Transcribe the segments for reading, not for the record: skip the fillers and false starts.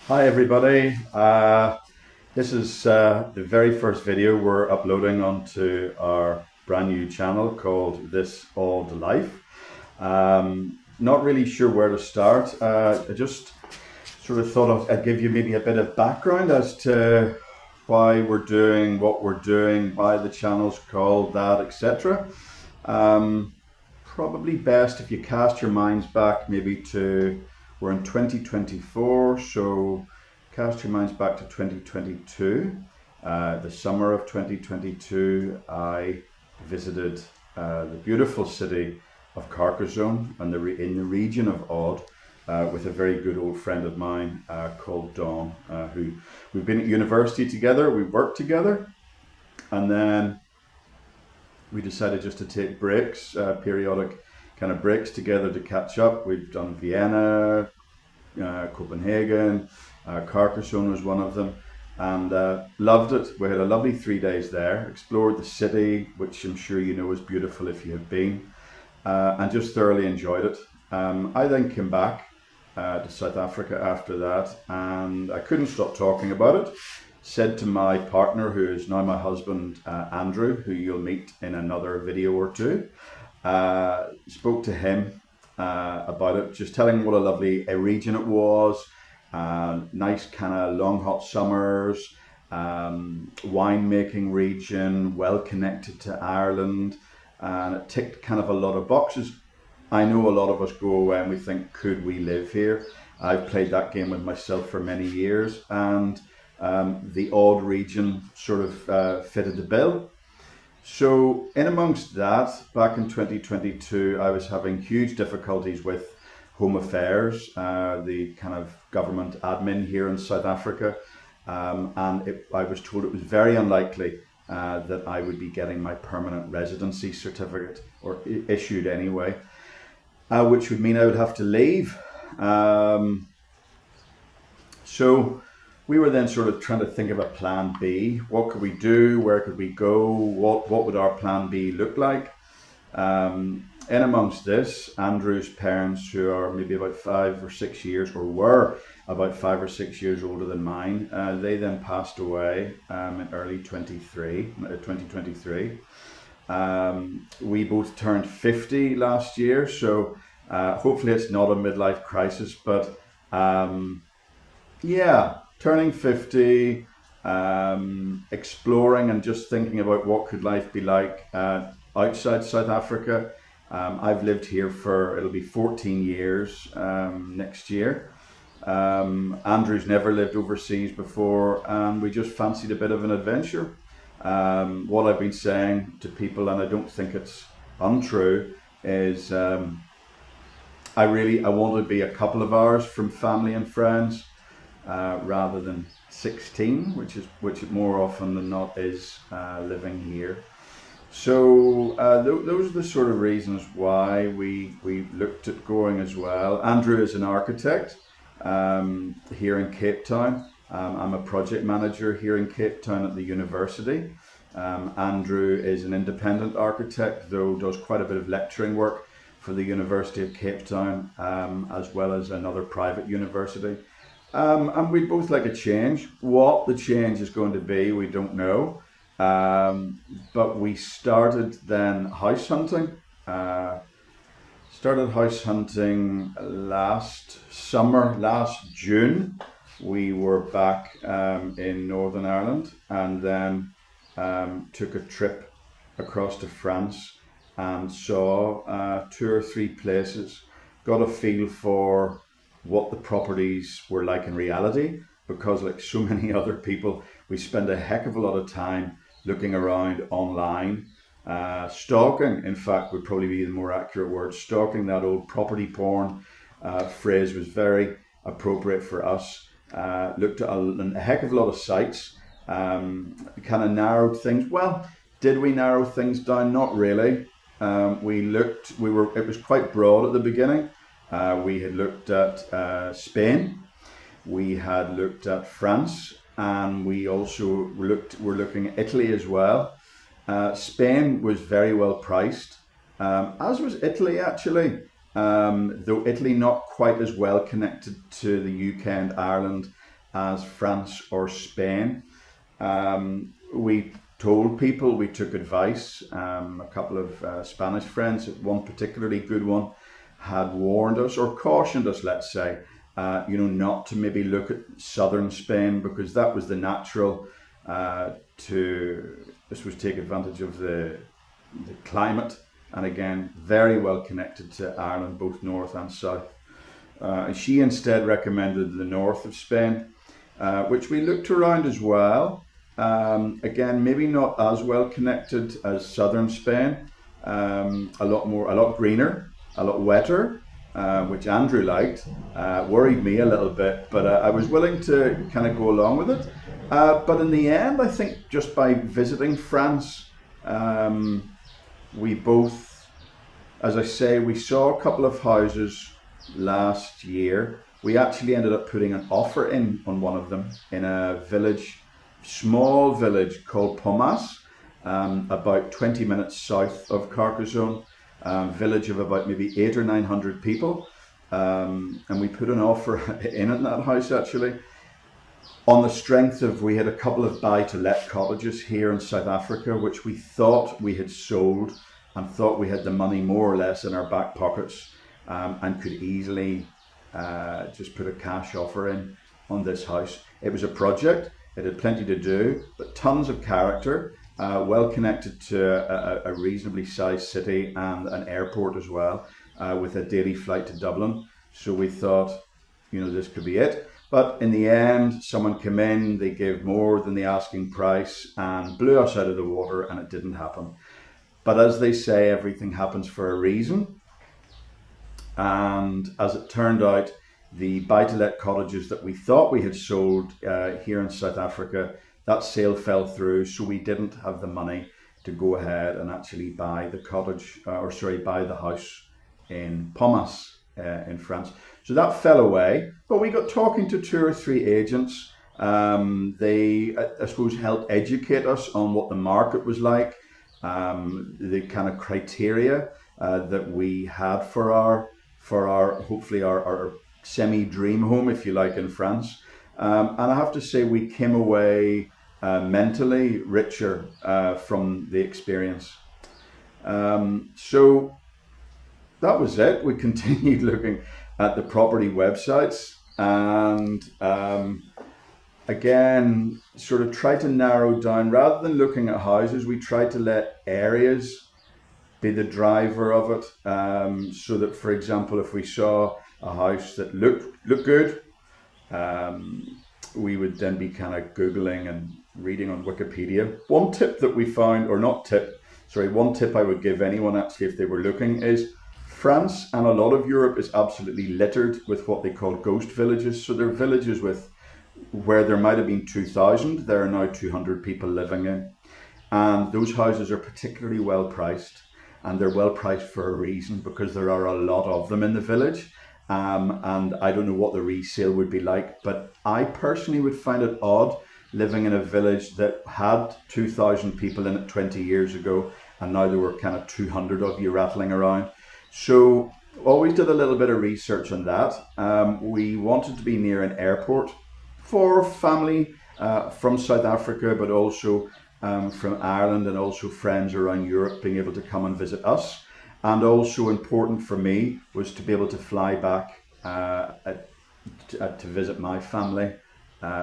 Hi everybody. This is the very first video we're uploading onto our brand new channel called This Aude Life. Not really sure where to start. I just sort of thought I'd give you maybe a bit of background as to why we're doing what we're doing, why the channel's called that, etc. Um, Probably best if you cast your minds back maybe to, we're in 2024, so cast your minds back to 2022. The summer of 2022, I visited the beautiful city of Carcassonne and in the region of Aude with a very good old friend of mine called Dawn, who we've been at university together, we worked together, and then we decided just to take breaks, periodic kind of breaks together to catch up. We've done Vienna, Copenhagen, Carcassonne was one of them, and loved it. We had a lovely 3 days there, explored the city, which I'm sure you know is beautiful if you have been, and just thoroughly enjoyed it. I then came back to South Africa after that, and I couldn't stop talking about it. Said to my partner, who is now my husband, Andrew, who you'll meet in another video or two, spoke to him about it, just telling him what a lovely region it was. Nice kind of long hot summers, winemaking region, well connected to Ireland, and it ticked kind of a lot of boxes. I know a lot of us go away and we think, could we live here? I've played that game with myself for many years, and the Aude region sort of fitted the bill. So, in amongst that, back in 2022, I was having huge difficulties with Home Affairs, the kind of government admin here in South Africa, I was told it was very unlikely that I would be getting my permanent residency certificate, or issued anyway, which would mean I would have to leave. So we were then sort of trying to think of a plan B. What could we do? Where could we go? What would our plan B look like? In amongst this, Andrew's parents, who are maybe about 5 or 6 years, or were about 5 or 6 years older than mine, they then passed away in early 2023. We both turned 50 last year, so hopefully it's not a midlife crisis, but yeah, turning 50, exploring and just thinking about what could life be like outside South Africa. I've lived here for, it'll be 14 years next year. Andrew's never lived overseas before, and we just fancied a bit of an adventure. What I've been saying to people, and I don't think it's untrue, is I want to be a couple of hours from family and friends, rather than 16, which more often than not is living here. So those are the sort of reasons why we looked at going as well. Andrew is an architect here in Cape Town. I'm a project manager here in Cape Town at the university. Andrew is an independent architect, though does quite a bit of lecturing work for the University of Cape Town, as well as another private university. And we'd both like a change. What the change is going to be, we don't know. But we started then house hunting. Started house hunting last summer, last June. We were back in Northern Ireland, and then took a trip across to France and saw 2 or 3 places. Got a feel for what the properties were like in reality, because like so many other people, we spend a heck of a lot of time looking around online, stalking, in fact, would probably be the more accurate word. Stalking, that old property porn phrase, was very appropriate for us. Looked at a heck of a lot of sites, kind of narrowed things. Well, did we narrow things down? Not really. It was quite broad at the beginning. We had looked at Spain, we had looked at France, and we also were looking at Italy as well. Spain was very well priced, as was Italy actually, though Italy not quite as well connected to the UK and Ireland as France or Spain. We told people, we took advice. A couple of Spanish friends, one particularly good one, had warned us or cautioned us, let's say, not to maybe look at southern Spain, because that was the natural this was take advantage of the climate, and again, very well connected to Ireland, both north and south. She instead recommended the north of Spain, which we looked around as well. Again, maybe not as well connected as southern Spain. A lot greener, a lot wetter, which Andrew liked. Worried me a little bit, but I was willing to kind of go along with it. But in the end, I think just by visiting France, we both, as I say, we saw a couple of houses last year. We actually ended up putting an offer in on one of them in a village, small village called Pomas, about 20 minutes south of Carcassonne, village of about maybe 800 or 900 people. And we put an offer in that house actually, on the strength of, we had a couple of buy-to-let cottages here in South Africa, which we thought we had sold and thought we had the money more or less in our back pockets, and could easily just put a cash offer in on this house. It was a project, it had plenty to do, but tons of character, well connected to a reasonably sized city and an airport as well, with a daily flight to Dublin. So we thought, this could be it. But in the end, someone came in, they gave more than the asking price and blew us out of the water, and it didn't happen. But as they say, everything happens for a reason. And as it turned out, the buy-to-let cottages that we thought we had sold here in South Africa, that sale fell through, so we didn't have the money to go ahead and actually buy the buy the house in Pomas in France. So that fell away, but we got talking to 2 or 3 agents. They, I suppose, helped educate us on what the market was like, the kind of criteria that we had for our hopefully our semi-dream home, if you like, in France. And I have to say, we came away mentally richer from the experience. So that was it. We continued looking at the property websites, and again, sort of tried to narrow down, rather than looking at houses, we tried to let areas be the driver of it. So that, for example, if we saw a house that looked good, we would then be kind of Googling and reading on Wikipedia. One tip that we found, one tip I would give anyone actually if they were looking, is France and a lot of Europe is absolutely littered with what they call ghost villages. So they're villages where there might have been 2,000, there are now 200 people living in. And those houses are particularly well priced, and they're well priced for a reason, because there are a lot of them in the village. And I don't know what the resale would be like, but I personally would find it odd living in a village that had 2,000 people in it 20 years ago, and now there were kind of 200 of you rattling around. So always did a little bit of research on that. We wanted to be near an airport for family from South Africa, but also from Ireland, and also friends around Europe being able to come and visit us. And also important for me was to be able to fly back to visit my family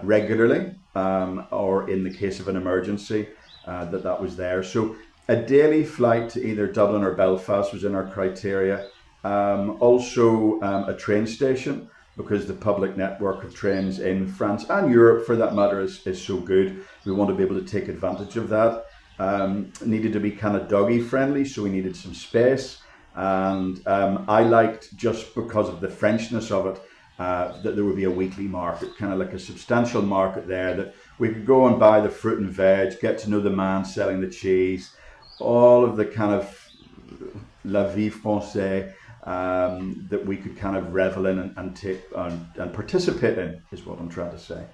regularly, or in the case of an emergency, that was there. So a daily flight to either Dublin or Belfast was in our criteria. Also a train station, because the public network of trains in France and Europe, for that matter, is so good. We want to be able to take advantage of that. Needed to be kind of doggy friendly, so we needed some space. And I liked, just because of the Frenchness of it, that there would be a weekly market, kind of like a substantial market there, that we could go and buy the fruit and veg, get to know the man selling the cheese, all of the kind of la vie française that we could kind of revel in and take and participate in, is what I'm trying to say.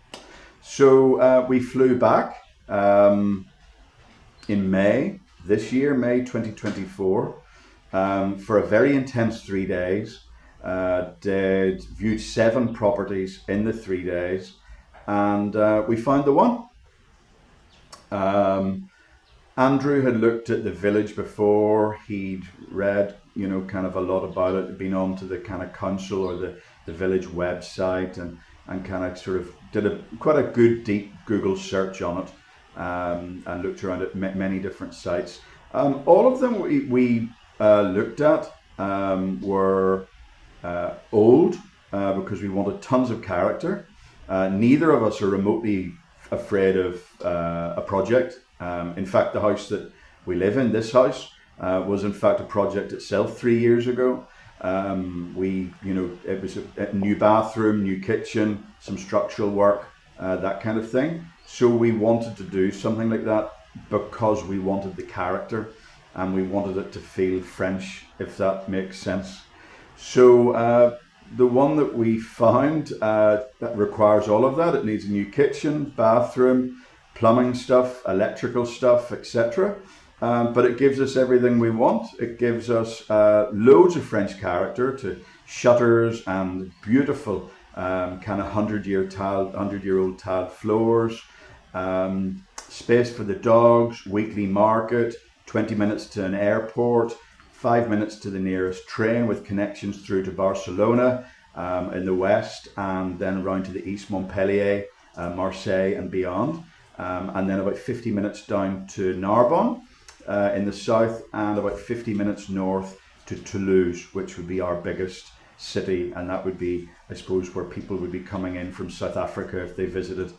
So we flew back in May this year, May 2024, for a very intense 3 days. Viewed 7 properties in the 3 days. and we found the one. Andrew had looked at the village before. He'd read, kind of a lot about it. He'd been on to the kind of council or the village website, and kind of sort of did quite a good deep Google search on it, and looked around at many different sites. All of them we looked at were old, because we wanted tons of character. Neither of us are remotely afraid of a project. In fact, the house that we live in, this house, was in fact a project itself 3 years ago. It was a new bathroom, new kitchen, some structural work, that kind of thing. So we wanted to do something like that because we wanted the character, and we wanted it to feel French, if that makes sense. So the one that we found, that requires all of that. It needs a new kitchen, bathroom, plumbing stuff, electrical stuff, etc. But it gives us everything we want. It gives us loads of French character, to shutters and beautiful kind of 100-year-old tiled floors, space for the dogs, weekly market, 20 minutes to an airport, 5 minutes to the nearest train with connections through to Barcelona in the west, and then around to the east, Montpellier, Marseille and beyond. And then about 50 minutes down to Narbonne in the south, and about 50 minutes north to Toulouse, which would be our biggest city. And that would be, I suppose, where people would be coming in from South Africa if they visited.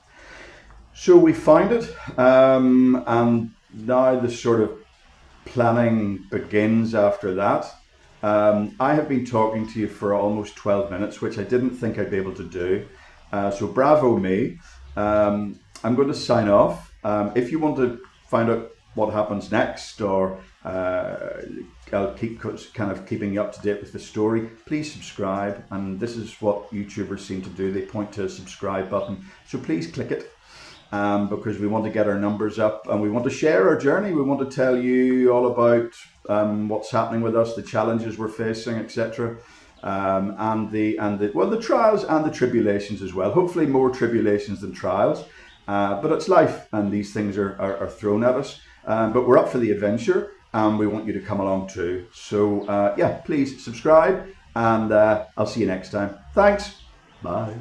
So we found it, and now the sort of planning begins after that. I have been talking to you for almost 12 minutes, which I didn't think I'd be able to do. So bravo me. I'm going to sign off. If you want to find out what happens next, or I'll keep kind of keeping you up to date with the story, please subscribe. And this is what YouTubers seem to do. They point to a subscribe button. So please click it. Because we want to get our numbers up, and we want to share our journey. We want to tell you all about what's happening with us, the challenges we're facing, etc. And the trials and the tribulations as well. Hopefully more tribulations than trials, but it's life, and these things are thrown at us. But we're up for the adventure, and we want you to come along too. So yeah, please subscribe, and I'll see you next time. Thanks. Bye.